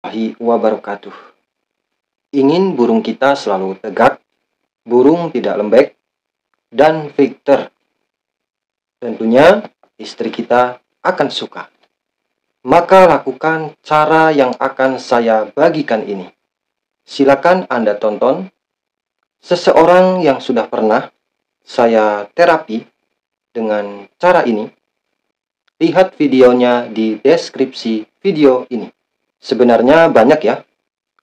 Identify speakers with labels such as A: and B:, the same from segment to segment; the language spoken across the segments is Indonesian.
A: warahmatullahi wabarakatuh. Ingin burung kita selalu tegak, burung tidak lembek, dan Victor. Tentunya istri kita akan suka. Maka lakukan cara yang akan saya bagikan ini. Silakan Anda tonton. Seseorang yang sudah pernah saya terapi dengan cara ini, lihat videonya di deskripsi video ini. Sebenarnya banyak ya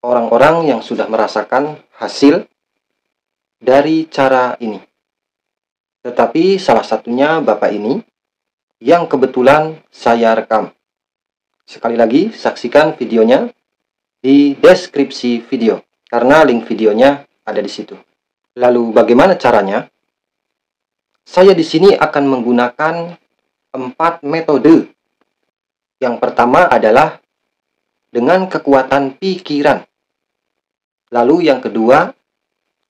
A: orang-orang yang sudah merasakan hasil dari cara ini. Tetapi salah satunya Bapak ini yang kebetulan saya rekam. Sekali lagi saksikan videonya di deskripsi video karena link videonya ada di situ. Lalu bagaimana caranya? Saya di sini akan menggunakan 4 metode. Yang pertama adalah dengan kekuatan pikiran. Lalu yang kedua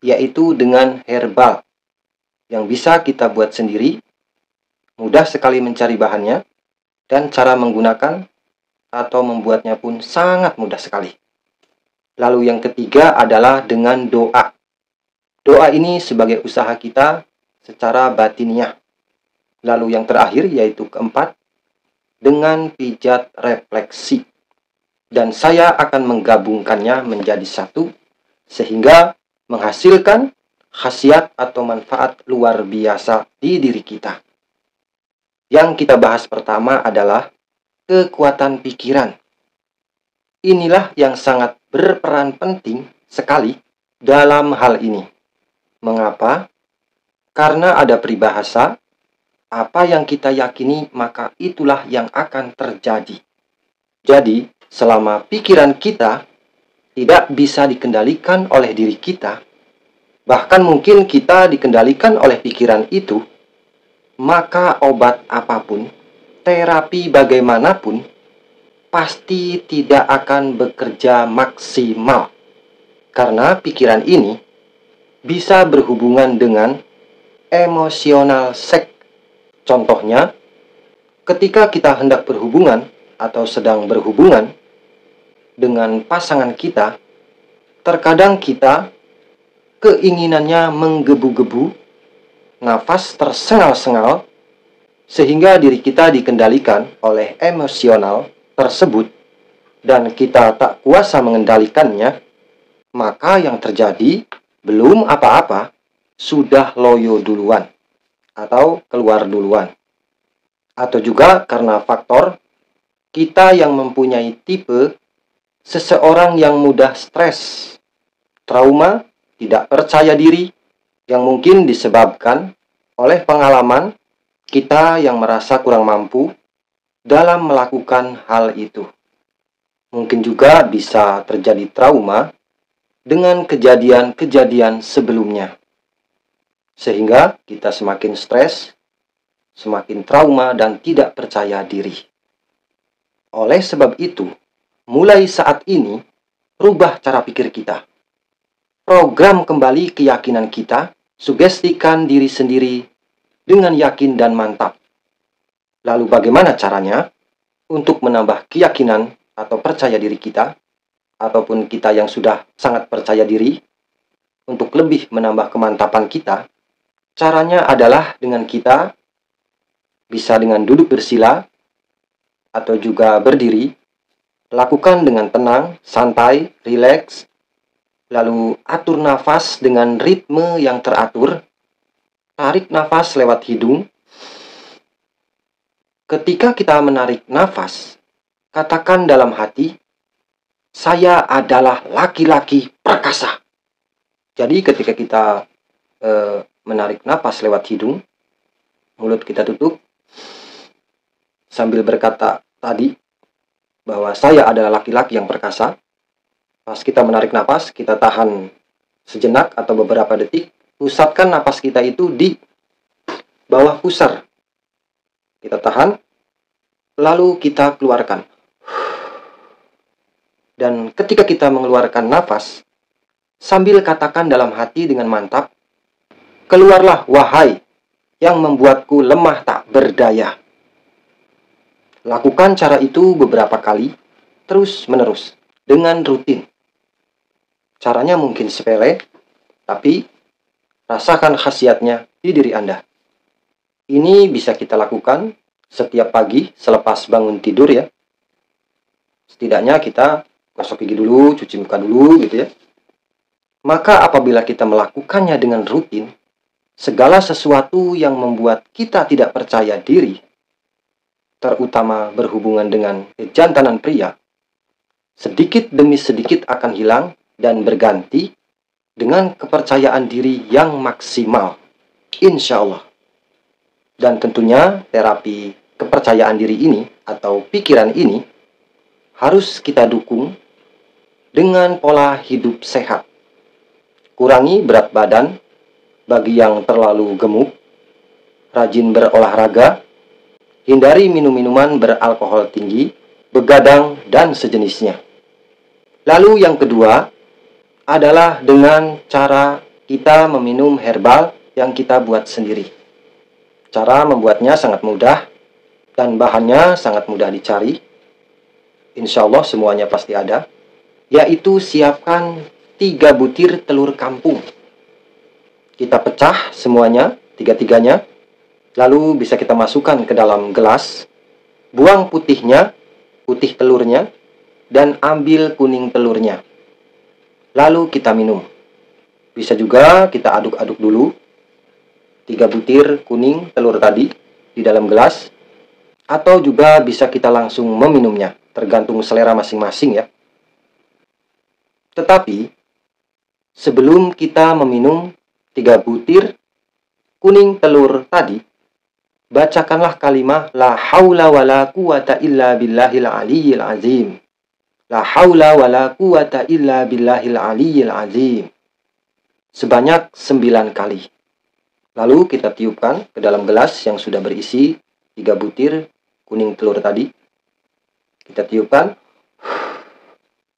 A: yaitu dengan herbal yang bisa kita buat sendiri. Mudah sekali mencari bahannya dan cara menggunakan atau membuatnya pun sangat mudah sekali. Lalu yang ketiga adalah dengan doa. Doa ini sebagai usaha kita secara batiniah. Lalu yang terakhir yaitu keempat dengan pijat refleksi. Dan saya akan menggabungkannya menjadi satu sehingga menghasilkan khasiat atau manfaat luar biasa di diri kita. Yang kita bahas pertama adalah kekuatan pikiran. Inilah yang sangat berperan penting sekali dalam hal ini. Mengapa? Karena ada peribahasa, apa yang kita yakini maka itulah yang akan terjadi. Jadi, selama pikiran kita tidak bisa dikendalikan oleh diri kita, bahkan mungkin kita dikendalikan oleh pikiran itu, maka obat apapun, terapi bagaimanapun, pasti tidak akan bekerja maksimal. Karena pikiran ini bisa berhubungan dengan emosional seks. Contohnya, ketika kita hendak berhubungan atau sedang berhubungan dengan pasangan kita, terkadang kita keinginannya menggebu-gebu, nafas tersengal-sengal, sehingga diri kita dikendalikan oleh emosional tersebut dan kita tak kuasa mengendalikannya, maka yang terjadi belum apa-apa, sudah loyo duluan atau keluar duluan. Atau juga karena faktor kita yang mempunyai tipe seseorang yang mudah stres, trauma, tidak percaya diri, yang mungkin disebabkan oleh pengalaman kita yang merasa kurang mampu dalam melakukan hal itu. Mungkin juga bisa terjadi trauma dengan kejadian-kejadian sebelumnya. Sehingga kita semakin stres, semakin trauma dan tidak percaya diri. Oleh sebab itu, mulai saat ini, rubah cara pikir kita. Program kembali keyakinan kita, sugestikan diri sendiri dengan yakin dan mantap. Lalu bagaimana caranya untuk menambah keyakinan atau percaya diri kita, ataupun kita yang sudah sangat percaya diri, untuk lebih menambah kemantapan kita? Caranya adalah dengan kita bisa dengan duduk bersila atau juga berdiri, lakukan dengan tenang, santai, rileks, lalu atur nafas dengan ritme yang teratur. Tarik nafas lewat hidung. Ketika kita menarik nafas, katakan dalam hati, saya adalah laki-laki perkasa. Jadi ketika kita menarik napas lewat hidung, mulut kita tutup, sambil berkata tadi bahwa saya adalah laki-laki yang perkasa. Pas kita menarik napas, kita tahan sejenak atau beberapa detik, pusatkan napas kita itu di bawah pusar. Kita tahan, lalu kita keluarkan. Dan ketika kita mengeluarkan nafas, sambil katakan dalam hati dengan mantap, keluarlah wahai yang membuatku lemah tak berdaya. Lakukan cara itu beberapa kali, terus menerus. dengan rutin. Caranya mungkin sepele, tapi rasakan khasiatnya di diri Anda. Ini bisa kita lakukan setiap pagi selepas bangun tidur ya. Setidaknya kita gosok gigi dulu, cuci muka dulu gitu ya. Maka apabila kita melakukannya dengan rutin, segala sesuatu yang membuat kita tidak percaya diri, terutama berhubungan dengan kejantanan pria, sedikit demi sedikit akan hilang dan berganti dengan kepercayaan diri yang maksimal. Insya Allah. Dan tentunya terapi kepercayaan diri ini atau pikiran ini harus kita dukung dengan pola hidup sehat. Kurangi berat badan bagi yang terlalu gemuk, rajin berolahraga, hindari minum-minuman beralkohol tinggi, begadang, dan sejenisnya. Lalu yang kedua adalah dengan cara kita meminum herbal yang kita buat sendiri. Cara membuatnya sangat mudah dan bahannya sangat mudah dicari. Insya Allah semuanya pasti ada. Yaitu siapkan 3 butir telur kampung. Kita pecah semuanya, 3-3-nya. Lalu bisa kita masukkan ke dalam gelas. Buang putihnya, putih telurnya, dan ambil kuning telurnya. Lalu kita minum. Bisa juga kita aduk-aduk dulu 3 butir kuning telur tadi di dalam gelas, atau juga bisa kita langsung meminumnya, tergantung selera masing-masing ya. Tetapi sebelum kita meminum 3 butir kuning telur tadi, bacakanlah kalimat la haula wala quwata illa billahil aliyyil azim. La haula wala quwata illa billahil aliyyil azim. Sebanyak 9 kali. Lalu kita tiupkan ke dalam gelas yang sudah berisi 3 butir kuning telur tadi. Kita tiupkan,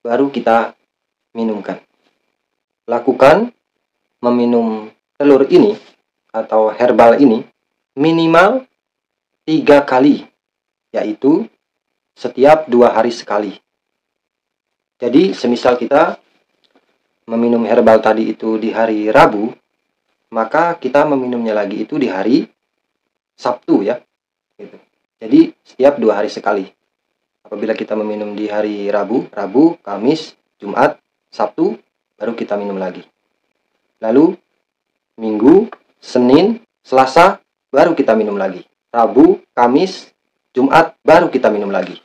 A: baru kita minumkan. Lakukan meminum telur ini atau herbal ini minimal 3 kali, yaitu setiap 2 hari sekali. Jadi semisal kita meminum herbal tadi itu di hari Rabu, maka kita meminumnya lagi itu di hari Sabtu ya. Gitu. Jadi setiap 2 hari sekali. Apabila kita meminum di hari Rabu, Kamis, Jumat, Sabtu, baru kita minum lagi. Lalu Minggu, Senin, Selasa, baru kita minum lagi. Rabu, Kamis, Jumat, baru kita minum lagi.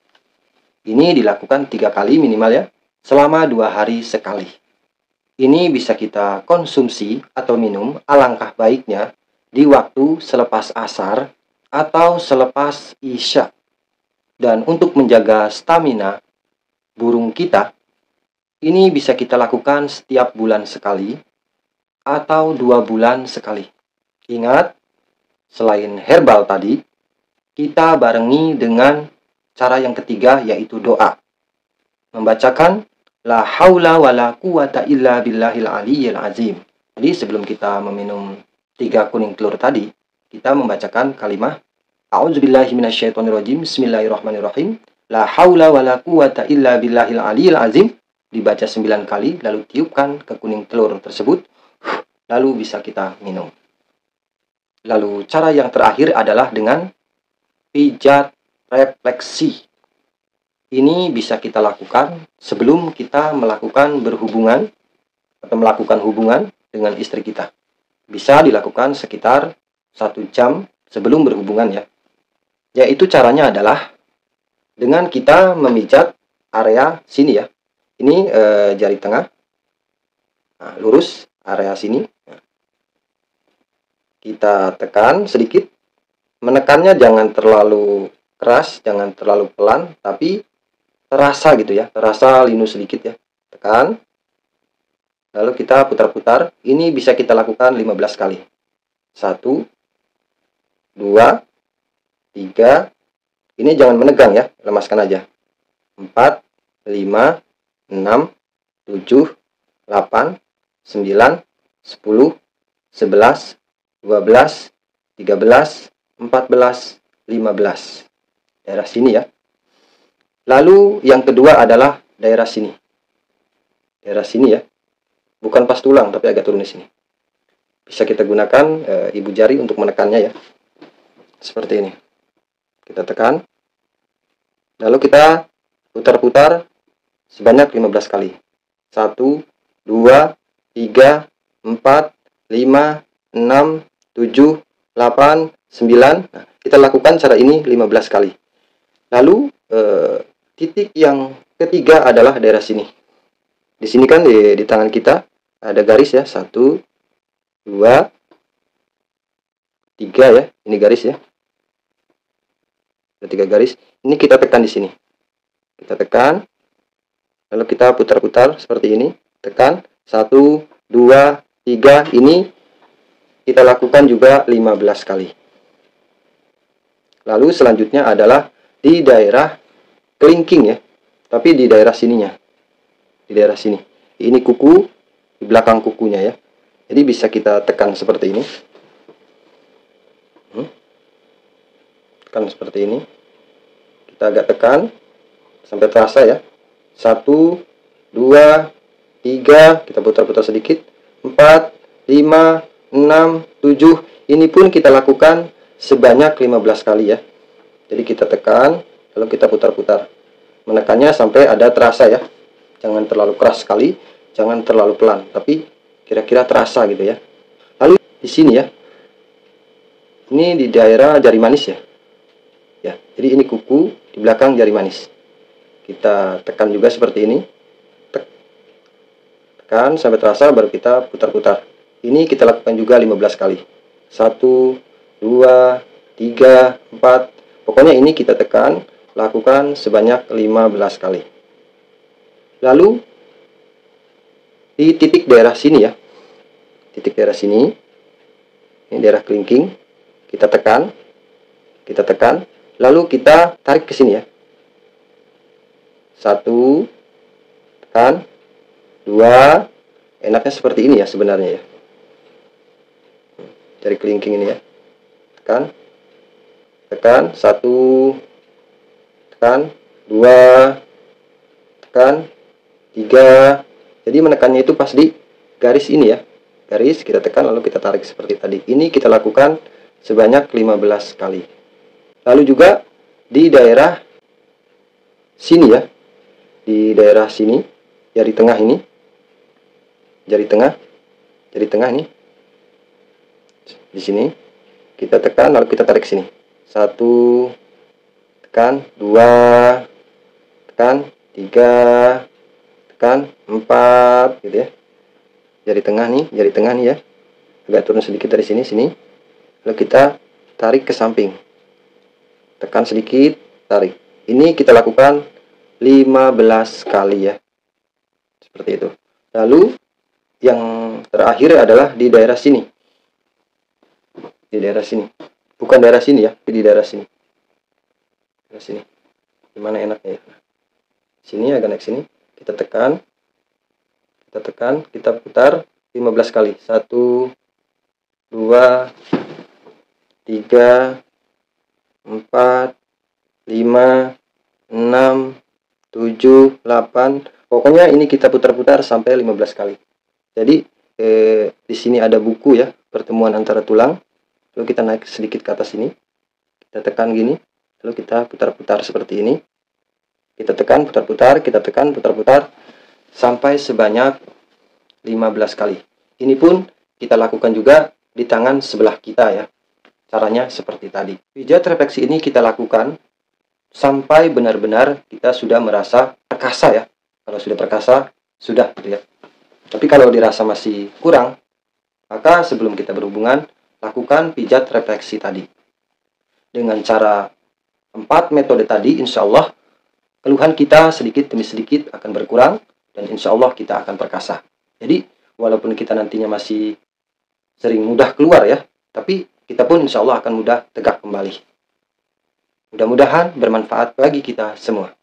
A: Ini dilakukan 3 kali minimal ya, selama 2 hari sekali. Ini bisa kita konsumsi atau minum alangkah baiknya di waktu selepas asar atau selepas isya. Dan untuk menjaga stamina burung kita, ini bisa kita lakukan setiap bulan sekali atau 2 bulan sekali. Ingat, selain herbal tadi, kita barengi dengan cara yang ketiga yaitu doa. Membacakan la haula wala quwata illa billahil aliyyil azim. Jadi sebelum kita meminum 3 kuning telur tadi, kita membacakan kalimat a'udzubillahi minasyaitonirrajim, bismillahirrahmanirrahim, la haula wala quwata illa billahil aliyyil azim. Dibaca 9 kali, lalu tiupkan ke kuning telur tersebut, lalu bisa kita minum. Lalu cara yang terakhir adalah dengan pijat refleksi. Ini bisa kita lakukan sebelum kita melakukan berhubungan atau melakukan hubungan dengan istri kita. Bisa dilakukan sekitar 1 jam sebelum berhubungan ya. Yaitu caranya adalah dengan kita memijat area sini ya. Ini jari tengah. Nah, lurus area sini. Kita tekan sedikit. Menekannya jangan terlalu keras, jangan terlalu pelan, tapi terasa gitu ya, terasa linu sedikit ya. Tekan. Lalu kita putar-putar. Ini bisa kita lakukan 15 kali. 1, 2, 3. Ini jangan menegang ya, lemaskan aja. 4, 5, 6, 7, 8, 9, 10, 11, 12, 13, 14, 15. Daerah sini ya. Lalu yang kedua adalah daerah sini. daerah sini ya, bukan pas tulang tapi agak turun di sini. Bisa kita gunakan ibu jari untuk menekannya ya, seperti ini. Kita tekan, lalu kita putar-putar sebanyak 15 kali. 1, 2, 3, 4, 5, 6, 7, 8, 9. Nah, kita lakukan cara ini 15 kali. Lalu titik yang ketiga adalah daerah sini. Di sini kan di tangan kita ada garis ya, 1, 2, 3 ya. Ini garis ya. Ada 3 garis. Ini kita tekan di sini. Kita tekan. Lalu kita putar-putar seperti ini. Tekan. 1, 2, 3. Ini kita lakukan juga 15 kali. Lalu selanjutnya adalah di daerah kelingking ya. Tapi di daerah sininya. Di daerah sini. Ini kuku, di belakang kukunya ya. Jadi bisa kita tekan seperti ini. Tekan seperti ini. Kita agak tekan sampai terasa ya. 1, 2, 3, kita putar-putar sedikit. 4, 5, 6, 7. Ini pun kita lakukan sebanyak 15 kali ya. Jadi kita tekan, lalu kita putar-putar. Menekannya sampai ada terasa ya. Jangan terlalu keras sekali, jangan terlalu pelan, tapi kira-kira terasa gitu ya. Lalu di sini ya. Ini di daerah jari manis ya. Ya, jadi ini kuku, di belakang jari manis. Kita tekan juga seperti ini. Tekan sampai terasa, baru kita putar-putar. Ini kita lakukan juga 15 kali. 1, 2, 3, 4. Pokoknya ini kita tekan, lakukan sebanyak 15 kali. Lalu di titik daerah sini ya. Titik daerah sini. Ini daerah kelingking. Kita tekan. Kita tekan. Lalu kita tarik ke sini ya. 1, tekan. 2, enaknya seperti ini ya sebenarnya ya. Dari kelingking ini ya. Tekan. Tekan. 1, tekan. 2, tekan. 3. Jadi menekannya itu pas di garis ini ya. Garis kita tekan lalu kita tarik seperti tadi. Ini kita lakukan sebanyak 15 kali. Lalu juga di daerah sini ya. Di daerah sini, jari tengah ini. Jari tengah ini. Di sini kita tekan lalu kita tarik sini. 1, tekan. 2, tekan. 3, tekan. 4 gitu ya. Jari tengah nih ya. Agak turun sedikit dari sini. Lalu kita tarik ke samping. Tekan sedikit, tarik. Ini kita lakukan 15 kali ya. Seperti itu. Lalu yang terakhir adalah di daerah sini. Di daerah sini. Bukan daerah sini ya, di daerah sini. Daerah sini. Gimana enaknya ya? Sini agak naik sini. Kita tekan. Kita putar 15 kali. 1, 2, 3, 4, 5, 6, 7, 8. Pokoknya ini kita putar-putar sampai 15 kali. Jadi di sini ada buku ya, pertemuan antara tulang. Lalu kita naik sedikit ke atas sini. Kita tekan gini, lalu kita putar-putar seperti ini. Kita tekan, putar-putar, kita tekan, putar-putar sampai sebanyak 15 kali. Ini pun kita lakukan juga di tangan sebelah kita ya. Caranya seperti tadi. Pijat refleksi ini kita lakukan sampai benar-benar kita sudah merasa perkasa ya. Kalau sudah perkasa, sudah gitu ya. Tapi kalau dirasa masih kurang, maka sebelum kita berhubungan, lakukan pijat refleksi tadi. Dengan cara 4 metode tadi, insya Allah keluhan kita sedikit demi sedikit akan berkurang dan insya Allah kita akan perkasa. Jadi walaupun kita nantinya masih sering mudah keluar ya, tapi kita pun insya Allah akan mudah tegak kembali. Mudah-mudahan bermanfaat bagi kita semua.